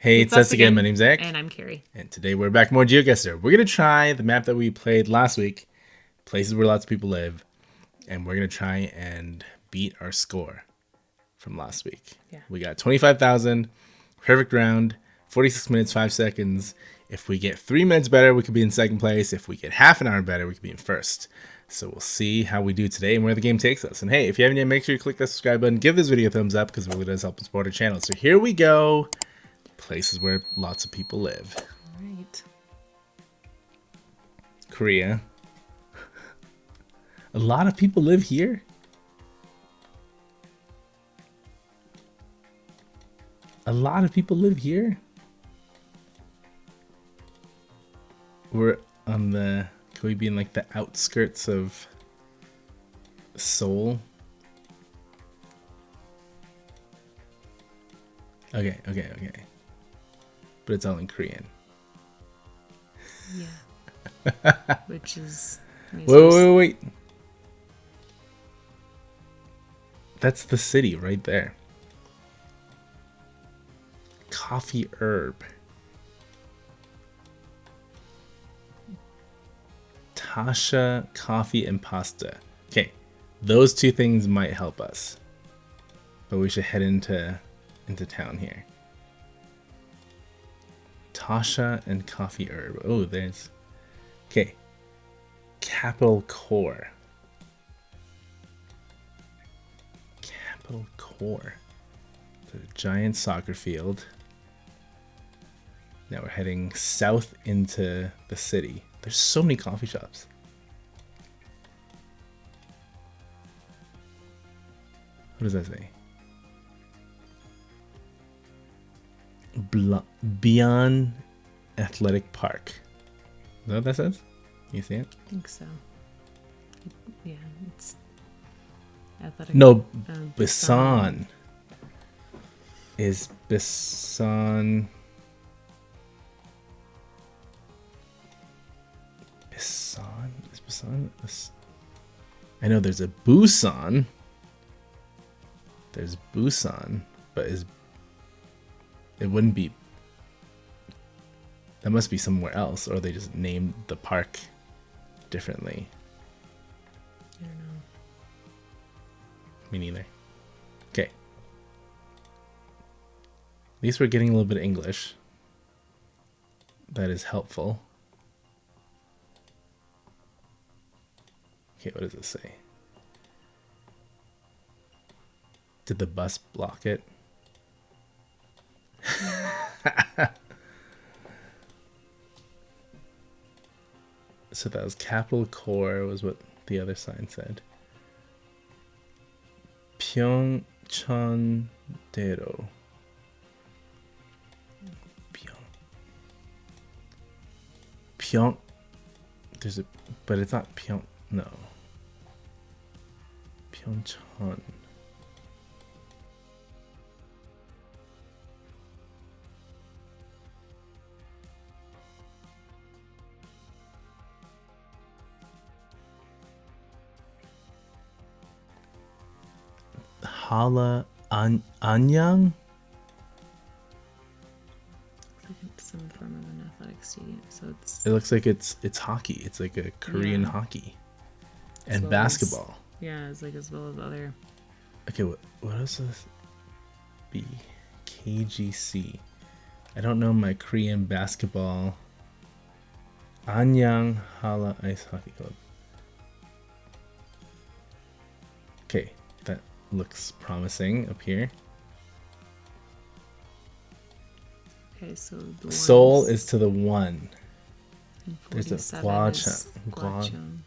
Hey, it's us again. My name's And Zach, I'm Carrie. and today we're back more Geoguessr. We're gonna try the map that we played last week, places where lots of people live, and we're gonna try and beat our score from last week. Yeah. We got 25,000, perfect round, 46 minutes 5 seconds. If we get 3 minutes better, we could be in second place. If we get half an hour better, we could be in first. So we'll see how we do today and where the game takes us. And hey, if you haven't yet, make sure you click that subscribe button, give this video a thumbs up because it really does help support our channel. So here we go. Places where lots of people live. All right. Korea. A lot of people live here. A lot of people live here. We're on the... Can we be in like the outskirts of Seoul? Okay. But it's all in Korean. Yeah. Which is. Wait. That's the city right there. Coffee herb. Tasha, coffee, and pasta. Okay, those two things might help us. But we should head into town here. Tasha and coffee herb. Oh, there's... Okay. Capital core. Capital core. The giant soccer field. Now we're heading south into the city. There's so many coffee shops. What does that say? Beyond Athletic Park. Is that what that says? You see it? I think so. Yeah, it's athletic. No, Busan. Busan. Is Busan... Busan? Is Busan... I know there's a Busan. There's Busan, but is... It wouldn't be... That must be somewhere else, or they just named the park differently. I don't know. Me neither. Okay. At least we're getting a little bit of English. That is helpful. Okay, what does it say? Did the bus block it? So that was Capital Core was what the other sign said. Pyeongchang-dero. Pyong. There's a, but it's not Pyong. No. Pyeongchang. Hala Anyang? It's some form of an athletic stadium. So it's. It looks like it's hockey. It's like a Korean hockey. And well basketball. It's like as well as other. Okay, what else does this be? KGC. I don't know my Korean basketball. Anyang Hala Ice Hockey Club. Okay, that looks promising up here. Okay, so Seoul is to the 1. There's a Gwacheon.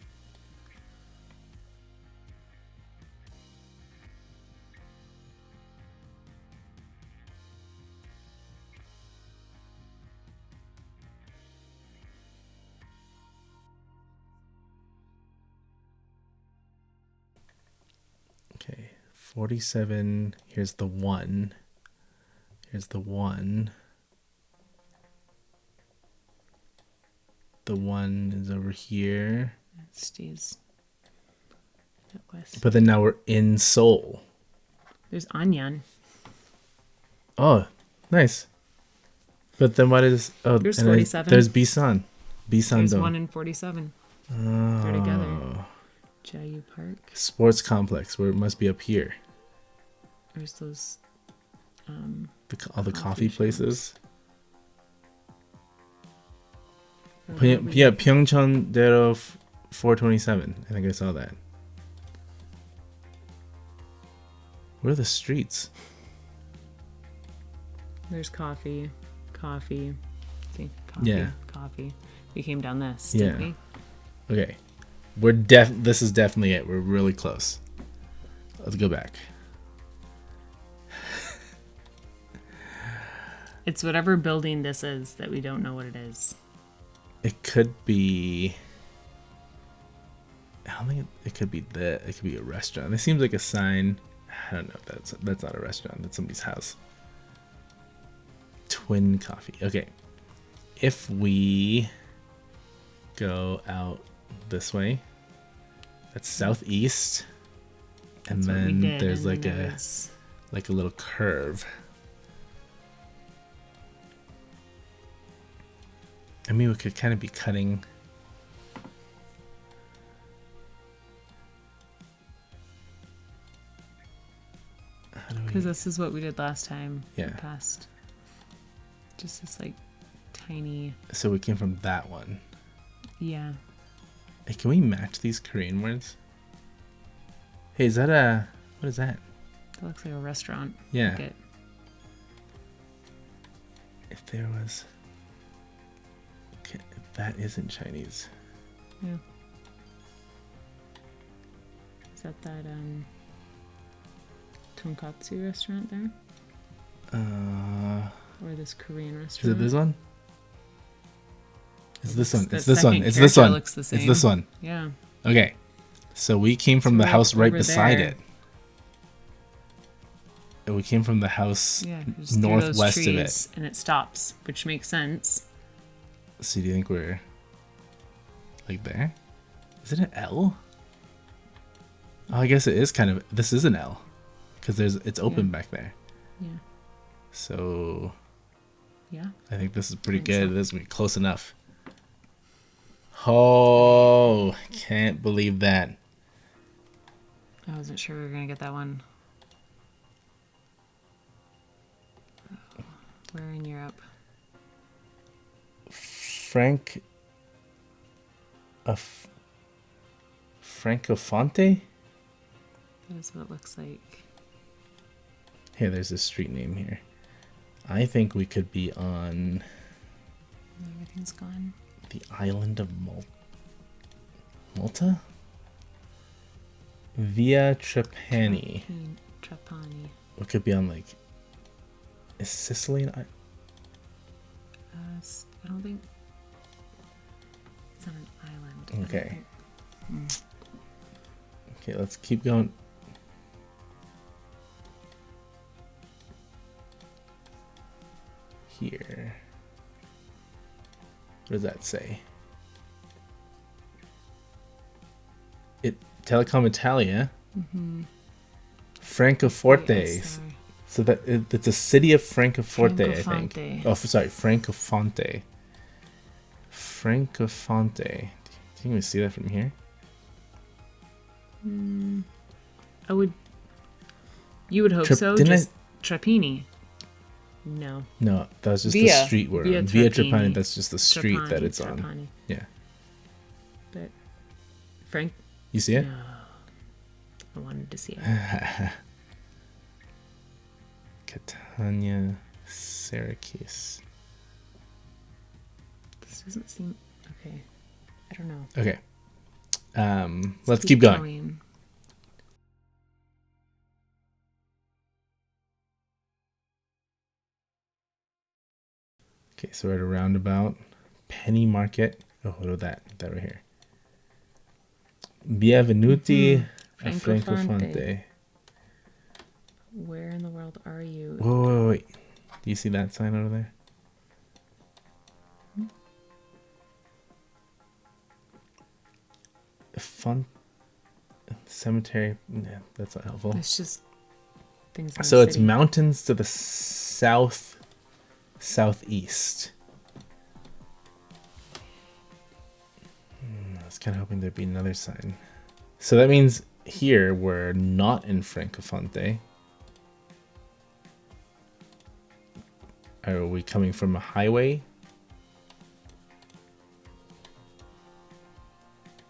Okay, 47. Here's the 1. Here's the 1. The 1 is over here. It stays west. But then now we're in Seoul. There's Anyan. Oh, nice. But then what is... Oh, There's and 47. there's Bisan. Bisan There's Dome. 1 in 47. They're together. Oh. Jayu Park. Sports complex, where it must be up here. There's those. All the coffee shops. places. Or Yeah, what we- Pyeongchon-dero 427. I think I saw that. Where are the streets? There's coffee. See, coffee. Yeah. Coffee. We came down this, Yeah. didn't we? Okay. This is definitely it. We're really close. Let's go back. It's whatever building this is that we don't know what it is. It could be... I don't think it could be that. It could be a restaurant. It seems like a sign. I don't know. That's not a restaurant. That's somebody's house. Twin Coffee. Okay. If we go out this way, that's southeast, and That's what we then did, there's and like then a there's- little curve. I mean, we could kind of be cutting. How do we? Because this is what we did last time. Yeah. Past. Just this like tiny. So we came from that one. Yeah. Hey, can we match these Korean words? Hey, is that a... What is that? That looks like a restaurant. Yeah. Look at- If there was... Okay, that isn't Chinese. Yeah. Is that tonkatsu restaurant there? Or this Korean Is restaurant? it this one? It's this one. The It's this one. second It's this character one. looks the It's same. this one. Yeah. Okay. So we came from So the we're house right over beside there. it. And we came from the house Yeah. Just through northwest those of it. trees, and it stops, which makes sense. So do you think we're like there? Is it an L? Oh, I guess it is kind of. This is an L, because it's open back there. Yeah. So Yeah. I think this is pretty Think good. so. This is gonna be close enough. Oh, can't believe that. I wasn't sure we were gonna get that one. Where in Europe? Francofonte? That is what it looks like. Here, there's a street name here. I think we could be on Everything's gone. the island of Malta? Via Trapani. Trapani. We could be on like... Is Sicily an I don't think it's on an island. I don't Okay. think- Okay, let's keep going. Here. What does that say? Telecom Italia. Francoforte. Yes, So it's a city of Francoforte, I think. Francofonte. Oh, sorry, Francofonte. Francofonte. Can you see that from here? You would hope so. Didn't Just Trapani. No. No, that was just Via. the street we're Via on. Via Trapani. Trapani, that's just the street that Trapani, it's on. Trapani. Yeah. But Frank, You see it? no. I wanted to see it. Catania, Syracuse. This doesn't seem okay. I don't know. Okay. Let's keep going. Okay, so we're at a roundabout. Penny Market. Oh, what about that? That right here. Bienvenuti a Francofonte. Francofonte. Where in the world are you? Whoa, wait. Do you see that sign over there? Fun cemetery. Yeah, that's not helpful. It's just things. In So the it's city. mountains to the south, southeast. I was kind of hoping there'd be another sign. So that means here we're not in Francofonte. Are we coming from a highway?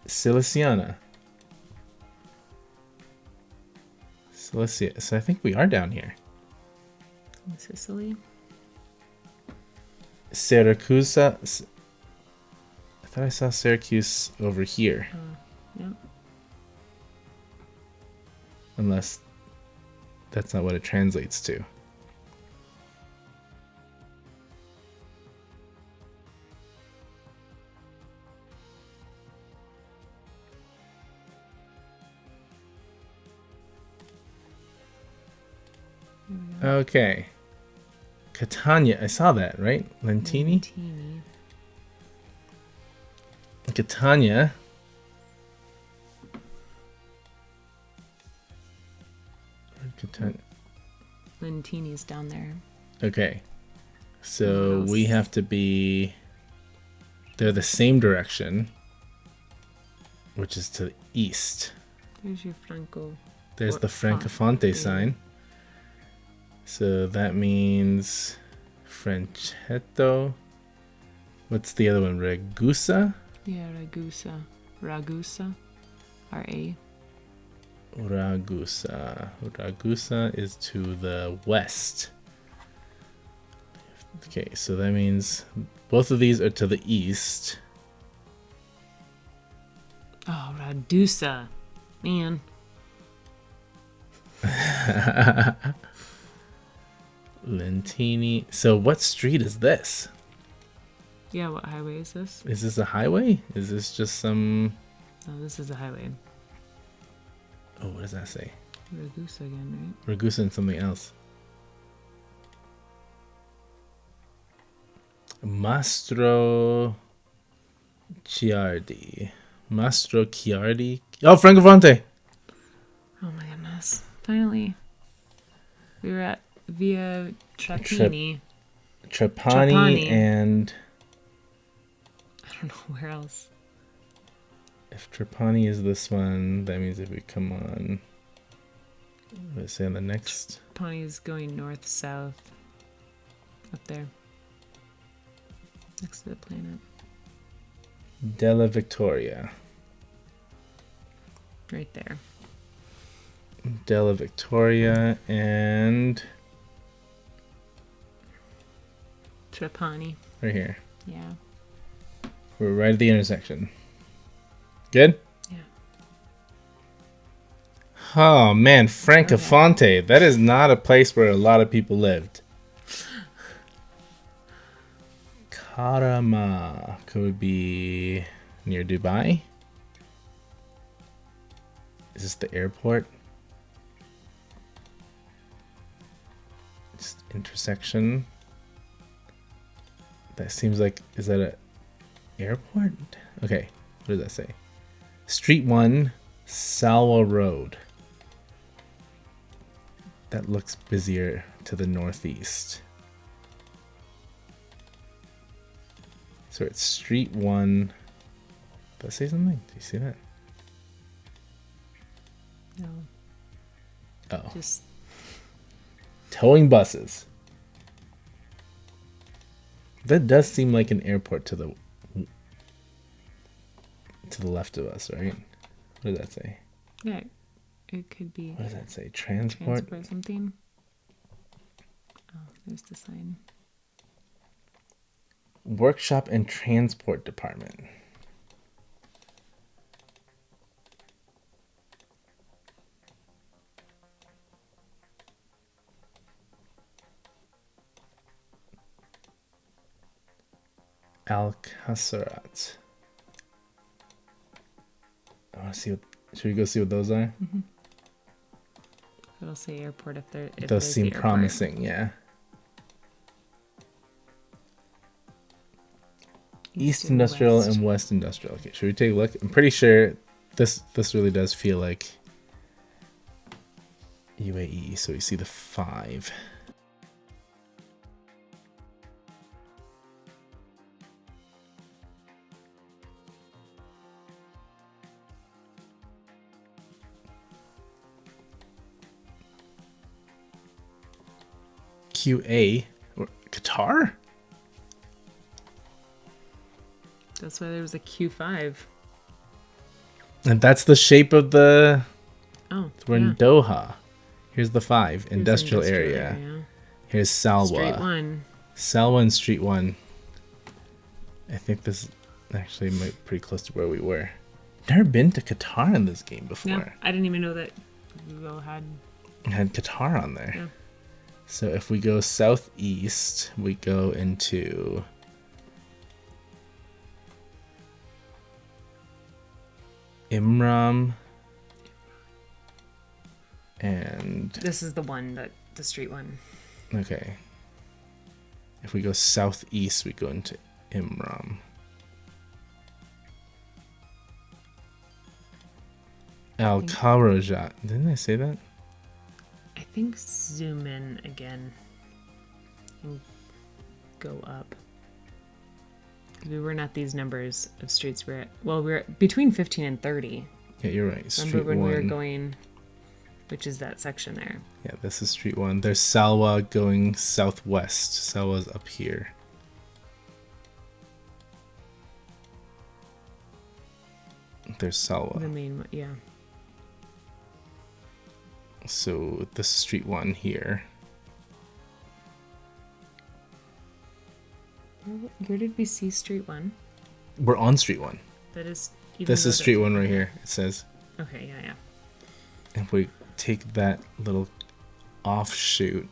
Silesiana. Silesia. So I think we are down here. In Sicily. Syracuse. I thought I saw Syracuse over here. Yep. Unless that's not what it translates to. Okay. Catania. I saw that, right? Lentini? Lentini. Catania. Lentini's down there. Okay. So we have to be... They're the same direction. Which is to the east. There's your Franco. There's the Francofonte sign. So that means Franchetto. What's the other one? Ragusa? Yeah, Ragusa. Ragusa. R-A. Ragusa. Ragusa is to the west. Okay, so that means both of these are to the east. Oh, Radusa. Man. Lentini. So what street is this? Yeah, what highway is this? Is this a highway? Is this just some... No, this is a highway. Oh, what does that say? Ragusa again, right? Ragusa and something else. Mastro Chiardi. Mastro Chiardi. Oh, Francofonte! Oh my goodness. Finally. We were at Via Trapani. Trapani and... I don't know where else. If Trapani is this one, that means if we come on... Let's say on the next... Trapani is going north-south. Up there. Next to the planet. Della Victoria. Right there. Della Victoria and... Trapani. Right here. Yeah. We're right at the intersection. Good? Yeah. Oh man, Francofonte. That is not a place where a lot of people lived. Karama could be near Dubai. Is this the airport? Just intersection. That seems like, is that a airport? Okay, what does that say? Street 1, Salwa Road. That looks busier to the northeast. So it's Street 1. Did I say something? Do you see that? No. Oh. Just Towing buses. That does seem like an airport to the left of us, right? What does that say? yeah, it could be. What does that say? Transport? Transport something. Oh, there's the sign. Workshop and Transport Department. Alcacerat. I want to see what. Should we go see what those are? Mm-hmm. It'll say airport if they're. If Those there's seem the airport. promising, yeah. East and Industrial West. and West Industrial. Okay, should we take a look? I'm pretty sure this really does feel like UAE. So you see the 5. QA. Qatar? That's why there was a Q5. And that's the shape of the... Oh, We're yeah. in Doha. Here's the 5. Here's Industrial area. Here's Salwa. Street 1. Salwa and Street 1. I think this actually might be pretty close to where we were. Never been to Qatar in this game before. Yeah, I didn't even know that Google had... It had Qatar on there. Yeah. So if we go southeast, we go into... Imram. And... This is the one, the street one. Okay. If we go southeast, we go into Imram. Al Kharajat. Didn't I say that? I think zoom in again and go up. We weren't at these numbers of streets. We're at between 15 and 30. Yeah, you're right. Remember when we were going, which is that section there. Yeah, this is Street 1. There's Salwa going southwest. Salwa's up here. There's Salwa. The main one, yeah. So this is Street 1 here. Where did we see Street 1? We're on Street 1. That is... This is Street 1 right here, it says. Okay, yeah. If we take that little offshoot,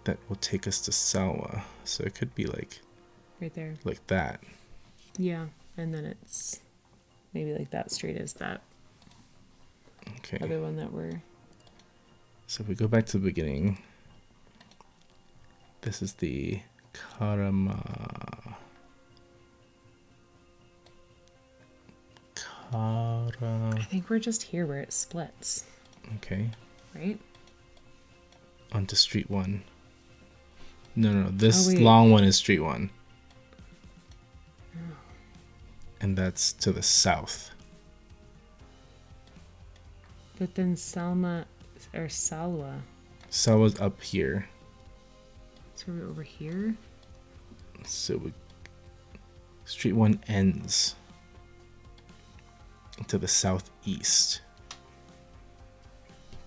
that will take us to Salwa. So it could be like... Right there. Like that. Yeah, and then it's maybe like that street is that Okay. other one that we're... So if we go back to the beginning, this is the I think we're just here where it splits. Okay. Right? Onto Street 1. No, this wait. long one is Street 1. And that's to the south. But then Salwa. Salwa's up here. So we're over here? So Street 1 ends to the southeast.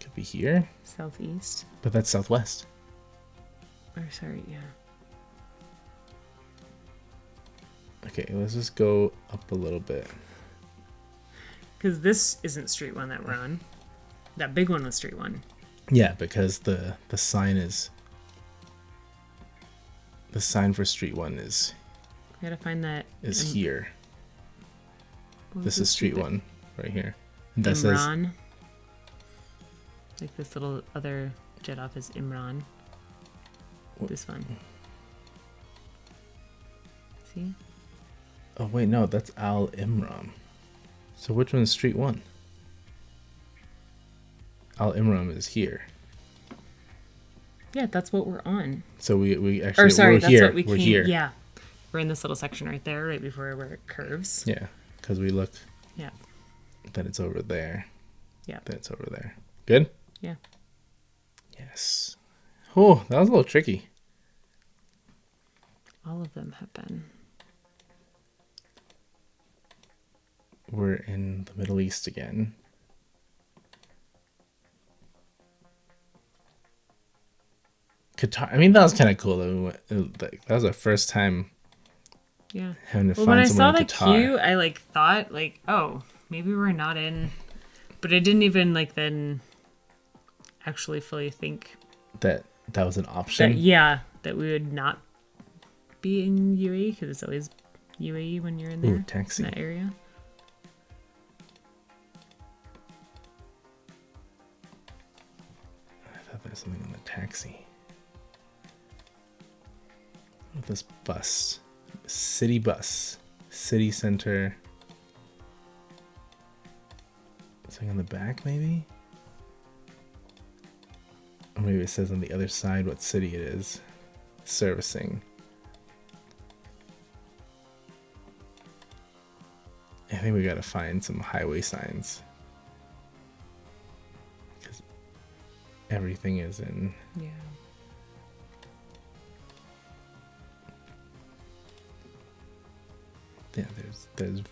Could be here. Southeast? But that's southwest. Or sorry, yeah. Okay, let's just go up a little bit. Because this isn't Street 1 that we're on. That big one was Street 1. Yeah, because the sign is... The sign for Street 1 is... We gotta find that... Is here. This is Street 1 right here. And that Imran. says... Like this little other jet off is Imran. This one. See? Oh, wait, no, that's Al Imram. So which one is Street 1? Al Imram is here. Yeah, that's what we're on. So we actually... Or sorry, we're that's here. what we we're came... here. Yeah. We're in this little section right there, right before where it curves. Yeah, because we look... Yeah. That it's over there. Yeah. That it's over there. Good? Yeah. Yes. Oh, that was a little tricky. All of them have been. We're in the Middle East again. Qatar. I mean, that was kind of cool. That was our first time. Yeah. Having to Well, when I find saw someone the in Qatar. queue, I thought oh, maybe we're not in, but I didn't even then actually fully think That was an option. that we would not be in UAE because it's always UAE when you're in there. Ooh, taxi. In that area. I thought there was something in the taxi. This bus. City bus. City center. Something on the back, maybe? Or maybe it says on the other side what city it is. Servicing. I think we gotta find some highway signs. Because everything is in... Yeah. Yeah, there's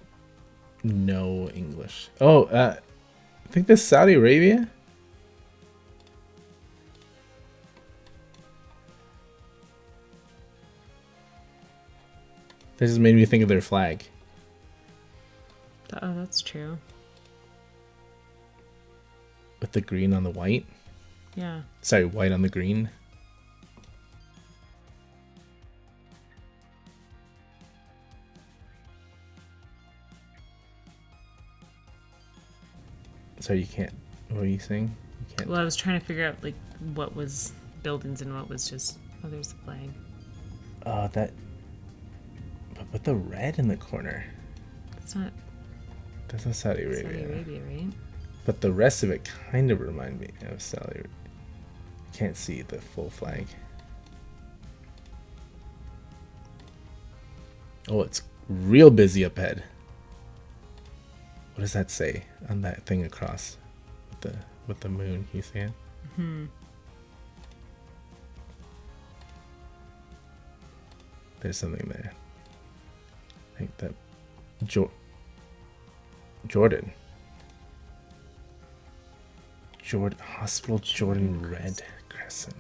no English. Oh, I think that's Saudi Arabia. This just made me think of their flag. Oh, that's true. With the green on the white. Yeah. Sorry, white on the green. Sorry, you can't. What are you saying? You can't. Well, I was trying to figure out like what was buildings and what was just. Oh, there's the flag. That. But with the red in the corner. It's not That's not Saudi Arabia. Saudi Arabia, right? But the rest of it kind of remind me of Saudi Arabia. Can't see the full flag. Oh, it's real busy up ahead. What does that say on that thing across with the moon? Can you see it? There's something there. I think that Jordan Hospital Jordan Red Crescent.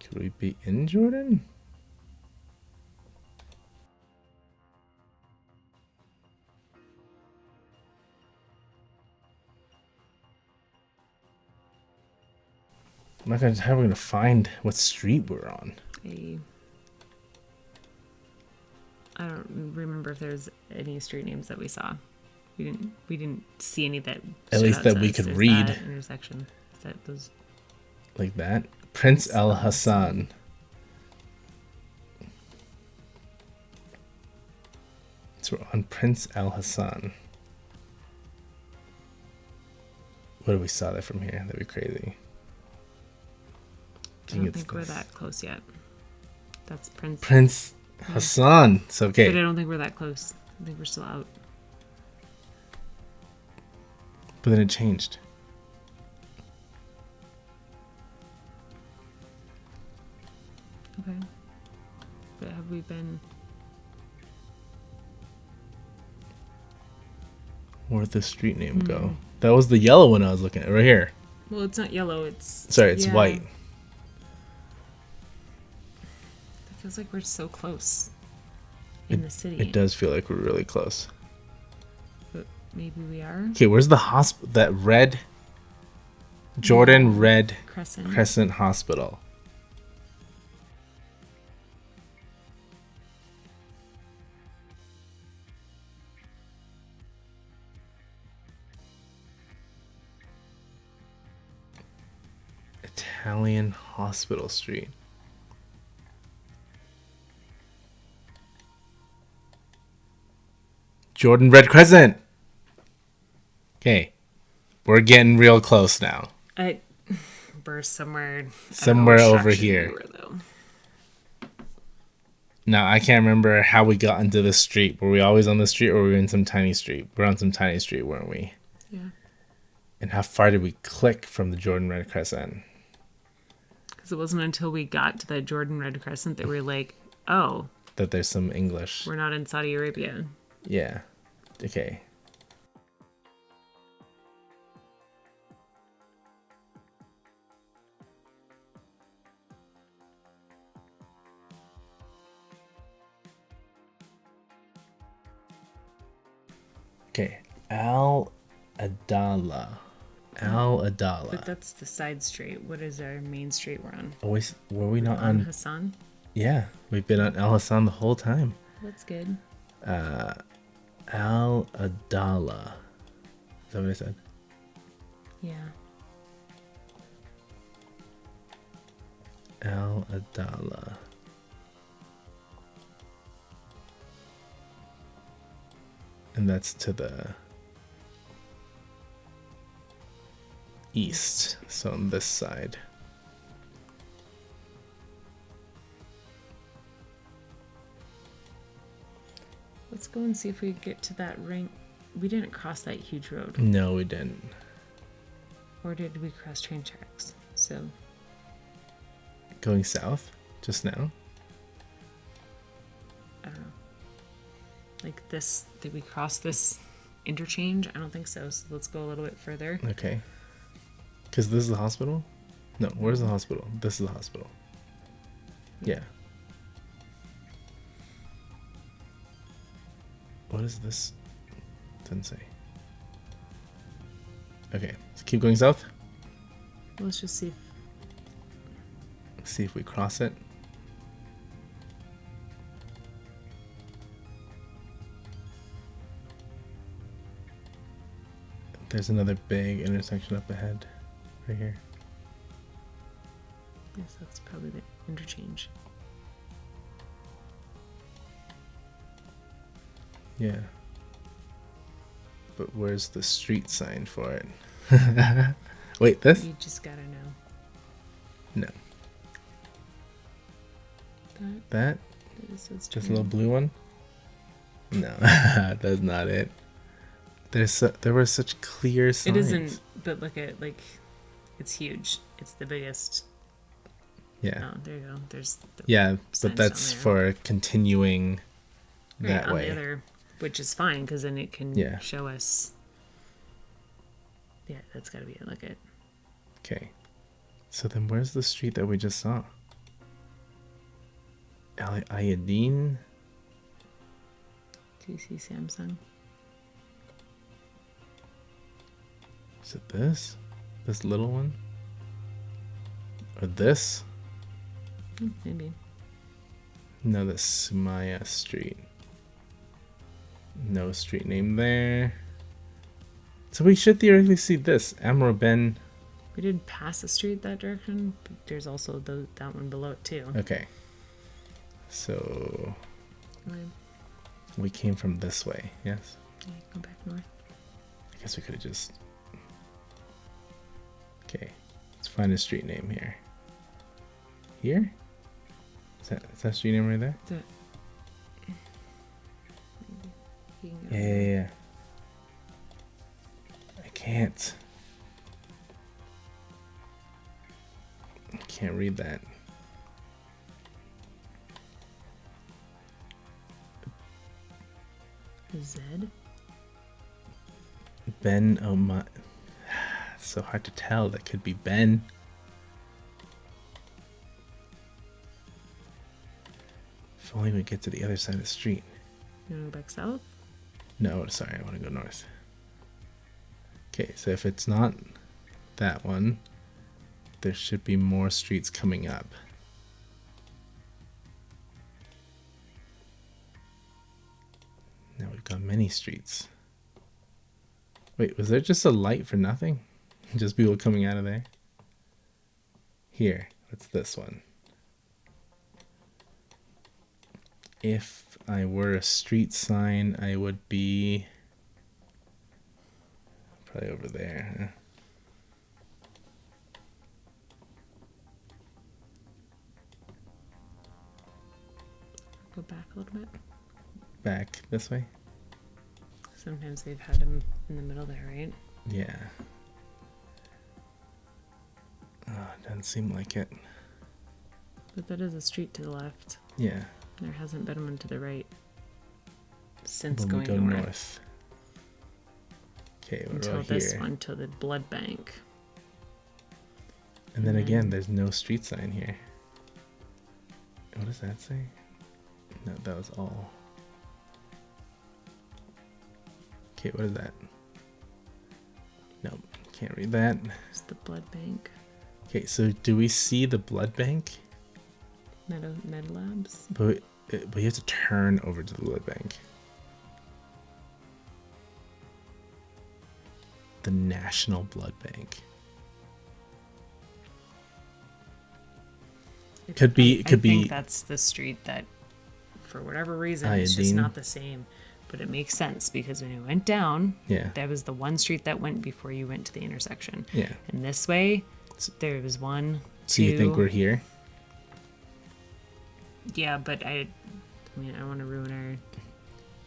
Could we be in Jordan? How are we gonna find what street we're on? I don't remember if there's any street names that we saw. We didn't see any that. At stood least out that to we us. could There's read. that intersection. Is that those? Like that? Prince Al Hassan. So we're on Prince Al Hassan. What if we saw that from here? That'd be crazy. I don't think we're that close yet. That's Prince Hassan. It's okay. But I don't think we're that close. I think we're still out. But then it changed. Okay. But have we been... Where'd the street name go? That was the yellow one I was looking at. Right here. Well, it's not yellow. It's... Sorry, it's white. It feels like we're so close in the city. It does feel like we're really close. But maybe we are. Okay, where's the hospital? That red... Jordan Red Crescent Hospital. Italian Hospital Street. Jordan Red Crescent. Okay. We're getting real close now. We're somewhere over here. Now, I can't remember how we got into this street. Were we always on the street or were we in some tiny street? We're on some tiny street, weren't we? Yeah. And how far did we click from the Jordan Red Crescent? Because it wasn't until we got to the Jordan Red Crescent that we were like, oh. That there's some English. We're not in Saudi Arabia. Yeah. Okay. Okay. Al Adala. But that's the side street. What is our main street we're on? Always were we not on Hassan? Yeah, we've been on Al Hassan the whole time. That's good. Al Adala. Is that what I said? Yeah. Al Adala. And that's to the east, so on this side. Let's go and see if we get to that ring. We didn't cross that huge road. No, we didn't. Or did we cross train tracks? So. Going south? just now? I don't know. Like this, did we cross this interchange? I don't think so. So let's go a little bit further. Okay. Because this is the hospital? No, where's the hospital? This is the hospital. Yeah. What is this? Doesn't say. Okay, so keep going south. Let's just see. See if we cross it. There's another big intersection up ahead, right here. Yes, that's probably the interchange. Yeah. But where's the street sign for it? Wait, this? You just gotta know. No. That That? is what's This little blue one? No, that's not it. There were such clear signs. It isn't, but look at, like, it's huge. It's the biggest. Yeah. Oh, there you go. There's the Yeah, signs but that's down for continuing there. that on way. the other, which is fine because then it can Yeah. show us. Yeah, that's got to be it. Look at. Okay. So then where's the street that we just saw? Iodine? Do you see Samsung? Is it this? This little one? Or this? Maybe. No, the Sumaya Street. No street name there. So we should theoretically see this. Amro Ben. We did pass the street that direction, but there's also that one below it too. Okay. So Right. we came from this way, yes? Yeah, go back north. I guess we could have just... Okay. Let's find a street name here. Here? Is that street name right there? That. You can go Yeah. I can't. I can't read that. Z. Ben, oh my. It's so hard to tell. That could be Ben. If only we get to the other side of the street. You want to go back south? No, sorry, I want to go north. Okay, so if it's not that one, there should be more streets coming up. Now we've got many streets. Wait, was there just a light for nothing? Just people coming out of there? Here, what's this one? If I were a street sign, I would be probably over there. Huh? Go back a little bit. Back this way? Sometimes they've had them in the middle there, right? Yeah. Oh, doesn't seem like it. But that is a street to the left. Yeah. There hasn't been one to the right since When we going go north. Okay, what Until about this here? one, till the blood bank. And then and again, then- there's no street sign here. What does that say? No, that was all. Okay, what is that? Nope, can't read that. It's the blood bank. Okay, so do we see the blood bank? Med labs. But you have to turn over to the blood bank. The National Blood Bank. Could be- I could think be- that's the street that, for whatever reason, it's just Iodine. not the same. But it makes sense because when you went down, Yeah. there was the one street that went before you went to the intersection. Yeah. And this way, there was one, So two. you think we're here? Yeah, but I mean, I want to ruin our.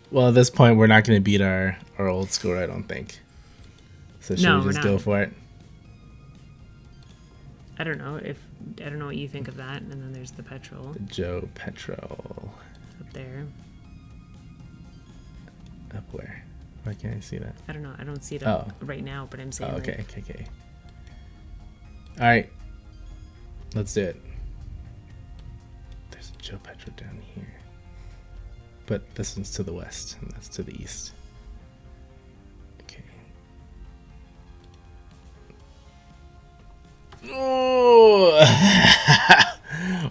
Well, at this point, we're not going to beat our old score, I don't think. So should No, we we're just go not. for it? I don't know what you think of that. And then there's the petrol Joe Petrol. up there. Up where? Why can't I see that? I don't know. I don't see it Oh. right now, but I'm saying. Oh, like, okay. All right. Let's do it. There's a Joe Petro down here. But this one's to the west, and that's to the east. Okay. Oh!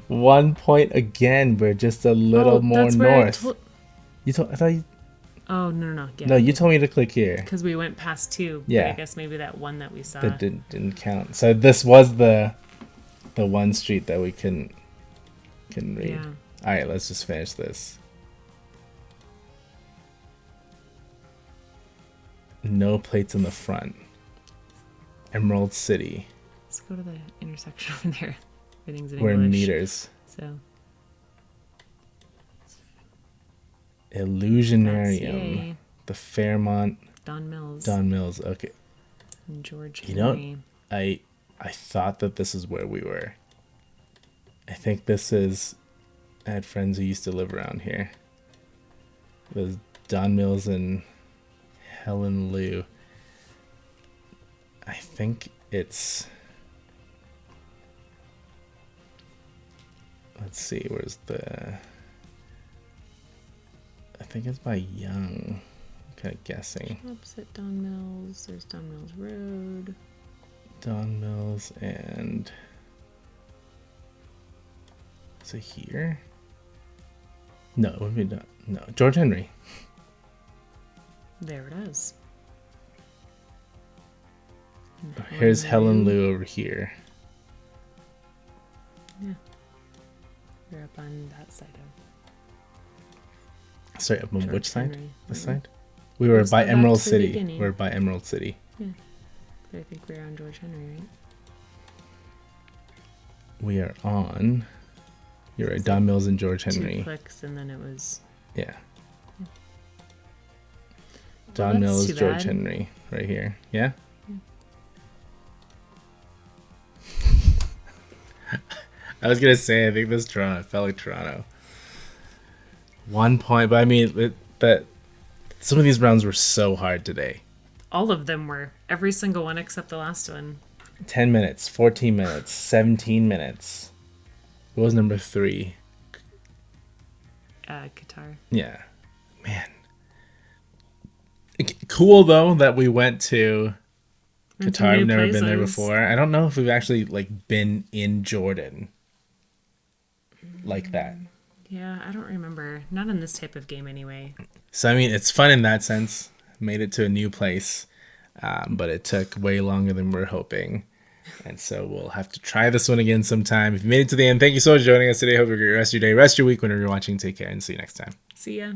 1 point again. We're just a little more that's where north. I thought you. Oh, no. Yeah. No, you told me to click here. Because we went past 2. Yeah. But I guess maybe that one that we saw. That didn't count. So this was the one street that we couldn't read. Yeah. All right, let's just finish this. No plates in the front. Emerald City. Let's go to the intersection over there. Everything's in We're in English. meters. So. Illusionarium. Yay. The Fairmont. Don Mills. Don Mills. Okay. And George You know, Henry. I thought that this is where we were. I think this is. I had friends who used to live around here. It was Don Mills and Helen Liu. I think it's. Let's see, where's the. I think it's by Young. I'm kind of guessing. Opposite Don Mills. There's Don Mills Road. Don Mills and. Is it here? No, it would be not. No, George Henry. There it is. And Here's Helen Liu over here. Yeah. We're up on that side of Sorry, up on George which side? Henry. This Mhm. side? We were Let's by go back Emerald to the City. beginning. We're by Emerald City. But I think we're on George Henry, right? We are on. You're right, So Don Mills and George 2 Henry. clicks and then it was. Yeah. Well, Don that's Mills, too George bad. Henry, right here. Yeah. I was gonna say I think this Toronto. It felt like Toronto. 1 point, but I mean that some of these rounds were so hard today. All of them were. Every single one except the last one. 10 minutes, 14 minutes, 17 minutes. What was number 3? Qatar. Yeah. Man. Cool though that we went to Went to Qatar. new I've never been there places. before. I don't know if we've actually been in Jordan like that. Yeah, I don't remember. Not in this type of game anyway. So I mean, it's fun in that sense. Made it to a new place, but it took way longer than we were hoping. And so we'll have to try this one again sometime. If you made it to the end, thank you so much for joining us today. Hope you have a great rest of your day, rest of your week, whenever you're watching. Take care and see you next time. See ya.